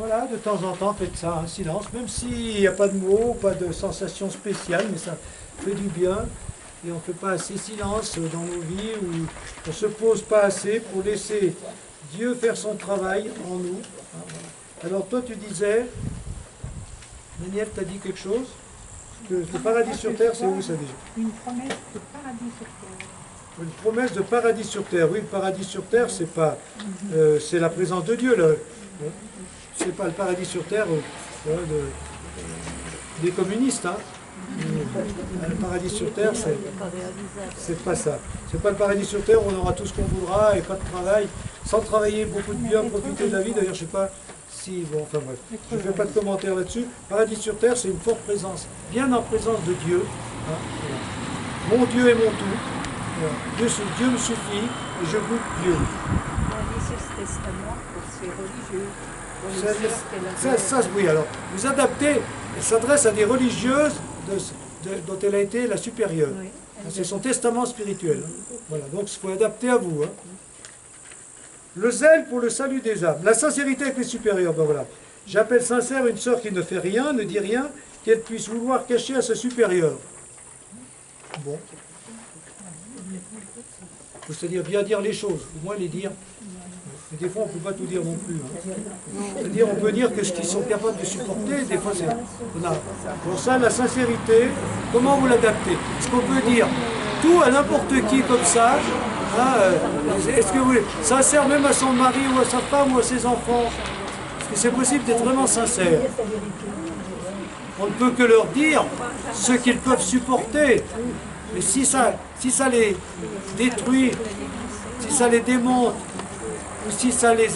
voilà, de temps en temps, faites ça, un silence, même s'il n'y a pas de mots, pas de sensation spéciale, mais ça fait du bien. Et on ne fait pas assez silence dans nos vies, où on ne se pose pas assez pour laisser Dieu faire son travail en nous. Alors toi tu disais, Daniel, tu as dit quelque chose? Que le paradis sur terre, c'est où ça déjà? Une promesse de paradis sur terre. Une promesse de paradis sur terre. Oui, le paradis sur terre, c'est pas, c'est la présence de Dieu. C'est pas le paradis sur terre des communistes. Hein. Le paradis sur terre, c'est pas ça. C'est pas le paradis sur terre où on aura tout ce qu'on voudra et pas de travail, sans travailler, beaucoup de bien, profiter de la vie. D'ailleurs, je sais pas si, bon, enfin bref, je ne fais pas de commentaires là-dessus. Paradis sur terre, c'est une forte présence, bien en présence de Dieu. Hein, voilà. Mon Dieu est mon tout. Voilà. Dieu me suffit et je goûte Dieu. Paradis sur ce testament pour ces religieux. Oui, alors, vous adaptez, elle s'adresse à des religieuses dont elle a été la supérieure. Oui, c'est son testament spirituel. Voilà, donc il faut adapter à vous. Hein. Le zèle pour le salut des âmes. La sincérité avec les supérieurs. Ben voilà. J'appelle sincère une sœur qui ne fait rien, ne dit rien, qu'elle puisse vouloir cacher à sa supérieure. Bon. C'est-à-dire bien dire les choses, au moins les dire. Mais des fois, on ne peut pas tout dire non plus. Hein. C'est-à-dire, on peut dire que ce qu'ils sont capables de supporter, des fois, c'est... Pour ça, la sincérité, comment vous l'adaptez? Est-ce qu'on peut dire tout à n'importe qui comme ça? Hein, est-ce que vous... sincère même à son mari ou à sa femme ou à ses enfants? Est-ce que c'est possible d'être vraiment sincère? On ne peut que leur dire ce qu'ils peuvent supporter. Mais si ça les détruit, si ça les démonte, ou si ça les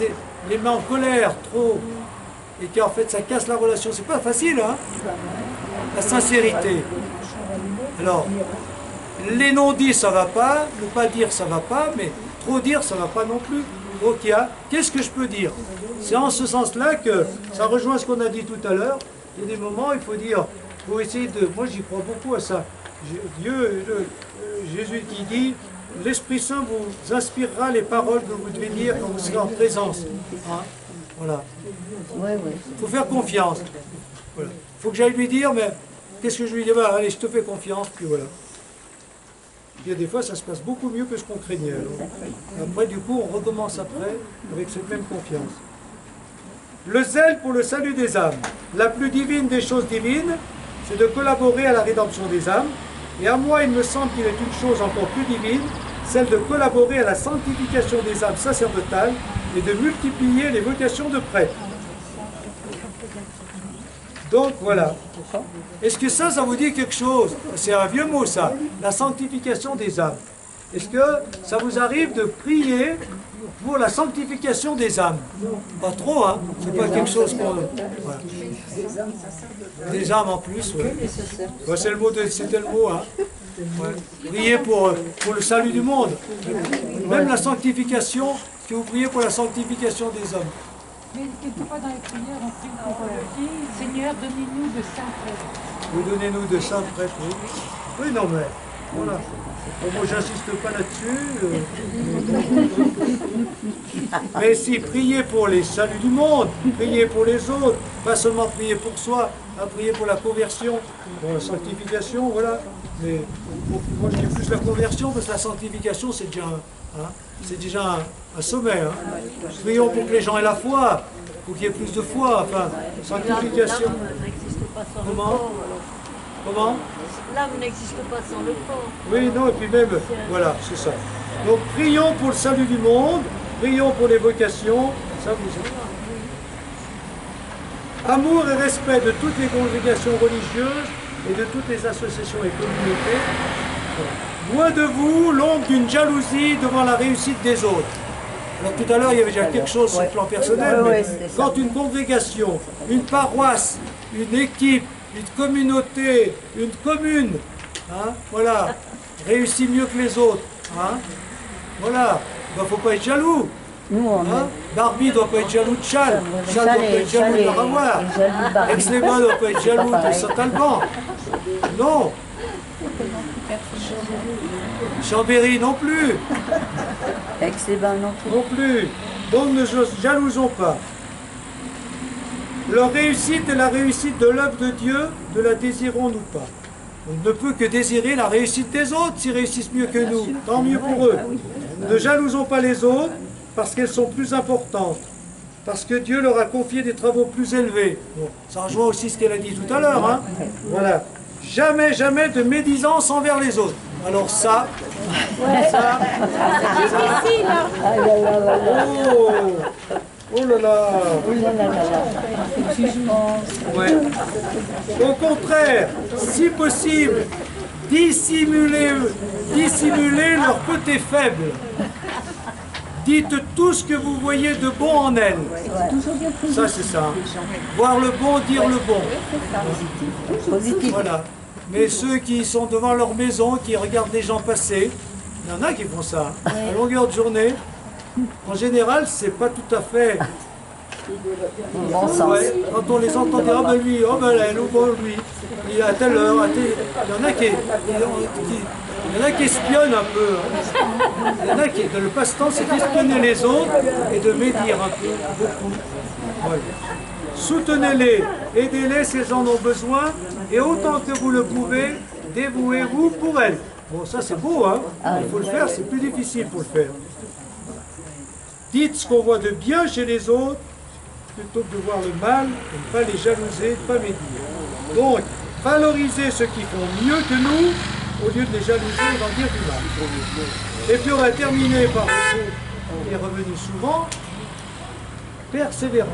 met en colère trop, et qu'en fait ça casse la relation, c'est pas facile, hein? La sincérité. Alors, les non-dits, ça va pas, ne pas dire, ça va pas, mais trop dire, ça va pas non plus. Donc qu'est-ce que je peux dire? C'est en ce sens-là que ça rejoint ce qu'on a dit tout à l'heure. Il y a des moments, il faut dire, il faut essayer de... Moi, j'y crois beaucoup à ça. Jésus qui dit, l'Esprit Saint vous inspirera les paroles que vous devez dire quand vous serez en présence. Hein? Voilà. Il faut faire confiance. Voilà. Il faut que j'aille lui dire, mais qu'est-ce que je lui dis? Bah, allez, je te fais confiance, puis voilà. Et des fois, ça se passe beaucoup mieux que ce qu'on craignait. Alors. Après, du coup, on recommence après avec cette même confiance. Le zèle pour le salut des âmes. La plus divine des choses divines, c'est de collaborer à la rédemption des âmes. Et à moi, il me semble qu'il est une chose encore plus divine, celle de collaborer à la sanctification des âmes sacerdotales et de multiplier les vocations de prêtres. Donc voilà. Est-ce que ça vous dit quelque chose? C'est un vieux mot ça, la sanctification des âmes. Est-ce que ça vous arrive de prier pour la sanctification des âmes? Pas trop, hein? C'est pas quelque chose qu'on... Voilà. Des âmes en plus, oui. Ouais, c'était le mot, hein? Ouais. Prier pour le salut du monde. Même la sanctification, que vous priez pour la sanctification des hommes. Mais quelquefois dans les prières, on prie pour Seigneur, donnez-nous de saints prêtres. Oui, donnez-nous de saints prêtres, oui. Oui, non, mais voilà. Bon, moi, j'insiste pas là-dessus. Mais si, prier pour les saluts du monde, prier pour les autres, pas seulement prier pour soi, prier pour la conversion, pour la sanctification, voilà. Mais moi, je dis plus la conversion, parce que la sanctification, c'est déjà un sommet. Hein. Prions pour que les gens aient la foi, pour qu'il y ait plus de foi, enfin, sanctification. Comment? Comment? L'âme n'existe pas sans le corps. Oui, non, et puis même, voilà, c'est ça. Donc, prions pour le salut du monde, prions pour les vocations, ça vous aide. Amour et respect de toutes les congrégations religieuses et de toutes les associations et communautés. Loin de vous l'ombre d'une jalousie devant la réussite des autres. Alors tout à l'heure, il y avait déjà quelque chose sur le plan personnel, mais quand une congrégation, une paroisse, une équipe, une communauté, une commune, hein, voilà, réussit mieux que les autres, hein, voilà, il ne faut pas être jaloux. Hein? Barbie ne doit pas être jaloux de Chal, Chal ne doit pas être jaloux de Laravoir, Aix-les-Bains ne doit pas être jaloux de Saint-Alban, non. Chambéry non plus. Aix-les-Bains non plus. Non plus. Donc ne jalousons pas. Leur réussite est la réussite de l'œuvre de Dieu, ne la désirons-nous pas? On ne peut que désirer la réussite des autres s'ils réussissent mieux que nous, tant mieux pour eux. Ne jalousons pas les autres parce qu'elles sont plus importantes, parce que Dieu leur a confié des travaux plus élevés. Bon, ça rejoint aussi ce qu'elle a dit tout à l'heure. Hein. Voilà. Jamais, jamais de médisance envers les autres. Alors ça, ça, oh là là, ouais. Au contraire, si possible, dissimulez leur côté faible. Dites tout ce que vous voyez de bon en elles. Ça, c'est ça. Voir le bon, dire le bon. Voilà. Mais ceux qui sont devant leur maison, qui regardent les gens passer, il y en a qui font ça. À longueur de journée, en général, c'est pas tout à fait... Ouais, quand on les entend dire, oh ben lui, oh ben elle, oh ben lui, il est à telle heure, il y en a qui espionnent un peu. Il y en a qui, dans le passe-temps, c'est d'espionner les autres et de médire un peu, beaucoup. Ouais. Soutenez-les, aidez-les si elles en ont besoin, et autant que vous le pouvez, dévouez-vous pour elles. Bon, ça c'est beau, hein. Il faut le faire, c'est plus difficile pour le faire. Dites ce qu'on voit de bien chez les autres, plutôt que de voir le mal, de ne pas les jalouser, de ne pas médire. Donc, valorisez ceux qui font mieux que nous, au lieu de les jalouser et d'en dire du mal. Et puis on va terminer par le mot qui est revenu souvent, persévérance.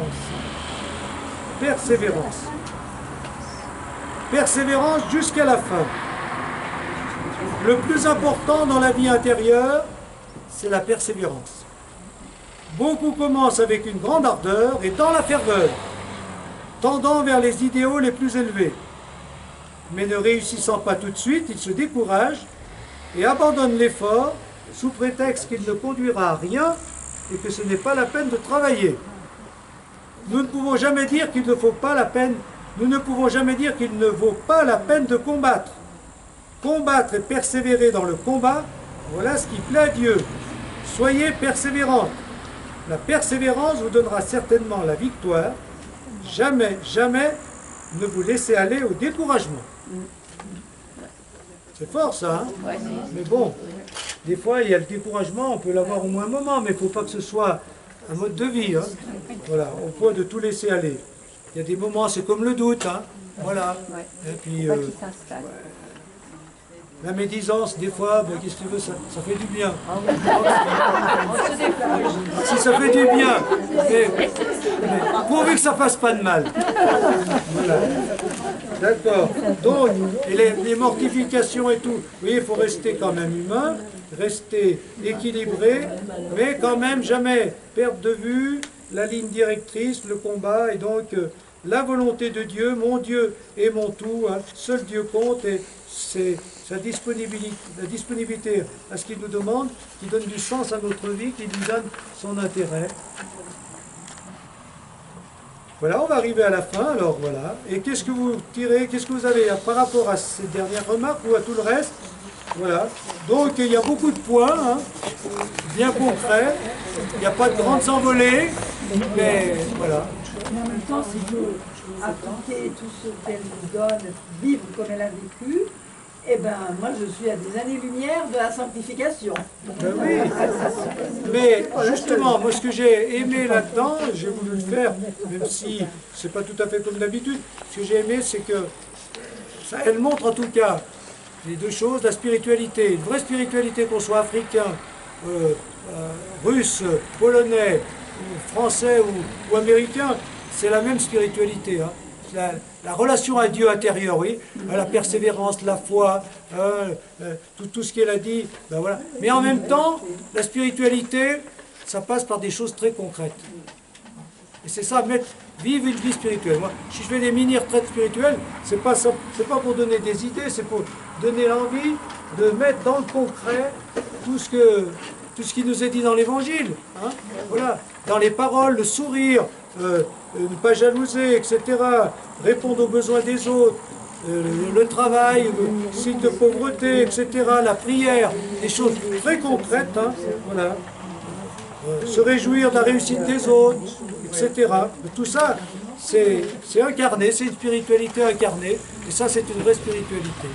Persévérance. Persévérance jusqu'à la fin. Le plus important dans la vie intérieure, c'est la persévérance. Beaucoup commencent avec une grande ardeur et dans la ferveur, tendant vers les idéaux les plus élevés. Mais ne réussissant pas tout de suite, ils se découragent et abandonnent l'effort sous prétexte qu'il ne conduira à rien et que ce n'est pas la peine de travailler. Nous ne pouvons jamais dire qu'il ne faut pas la peine, nous ne pouvons jamais dire qu'il ne vaut pas la peine de combattre. Combattre et persévérer dans le combat, voilà ce qui plaît à Dieu. Soyez persévérants. La persévérance vous donnera certainement la victoire. Jamais, jamais ne vous laissez aller au découragement. C'est fort ça, hein? Mais bon, des fois il y a le découragement, on peut l'avoir au moins un moment, mais il ne faut pas que ce soit un mode de vie. Hein? Voilà, au point de tout laisser aller. Il y a des moments, c'est comme le doute. Hein? Voilà. Et puis, la médisance, des fois, ben, qu'est-ce que tu veux, ça fait du bien. Si ça fait du bien, mais pourvu que ça fasse pas de mal. Voilà. D'accord. Donc, et les mortifications et tout, oui, il faut rester quand même humain, rester équilibré, mais quand même jamais perdre de vue la ligne directrice, le combat, et donc la volonté de Dieu, mon Dieu est mon tout, hein, seul Dieu compte, et c'est la disponibilité à ce qu'il nous demande, qui donne du sens à notre vie, qui nous donne son intérêt. Voilà, on va arriver à la fin, alors voilà. Et qu'est-ce que vous tirez, qu'est-ce que vous avez par rapport à ces dernières remarques ou à tout le reste? Voilà. Donc il y a beaucoup de points, hein, bien concrets. Il n'y a pas de grandes envolées, mais voilà. Mais en même temps, si vous appliquez tout ce qu'elle vous donne, vivre comme elle a vécu, eh bien, moi je suis à des années-lumière de la sanctification. Ben oui, mais justement, moi ce que j'ai aimé là-dedans, j'ai voulu le faire, même si c'est pas tout à fait comme d'habitude, ce que j'ai aimé, c'est que ça, elle montre en tout cas les deux choses, la spiritualité, une vraie spiritualité, qu'on soit africain, russe, polonais, français ou américain, c'est la même spiritualité. Hein. La relation à Dieu intérieur, oui, la persévérance, la foi, tout ce qu'elle a dit, ben voilà. Mais en même temps, la spiritualité, ça passe par des choses très concrètes. Et c'est ça, vivre une vie spirituelle. Moi, si je fais des mini-retraites spirituelles, c'est pas pour donner des idées, c'est pour donner l'envie de mettre dans le concret tout ce qui nous est dit dans l'Évangile. Hein, voilà, dans les paroles, le sourire, ne pas jalouser, etc. Répondre aux besoins des autres, le travail, le signe de pauvreté, etc. La prière, des choses très concrètes. Hein, voilà. Se réjouir de la réussite des autres, etc. Tout ça, c'est incarné, c'est une spiritualité incarnée, et ça c'est une vraie spiritualité.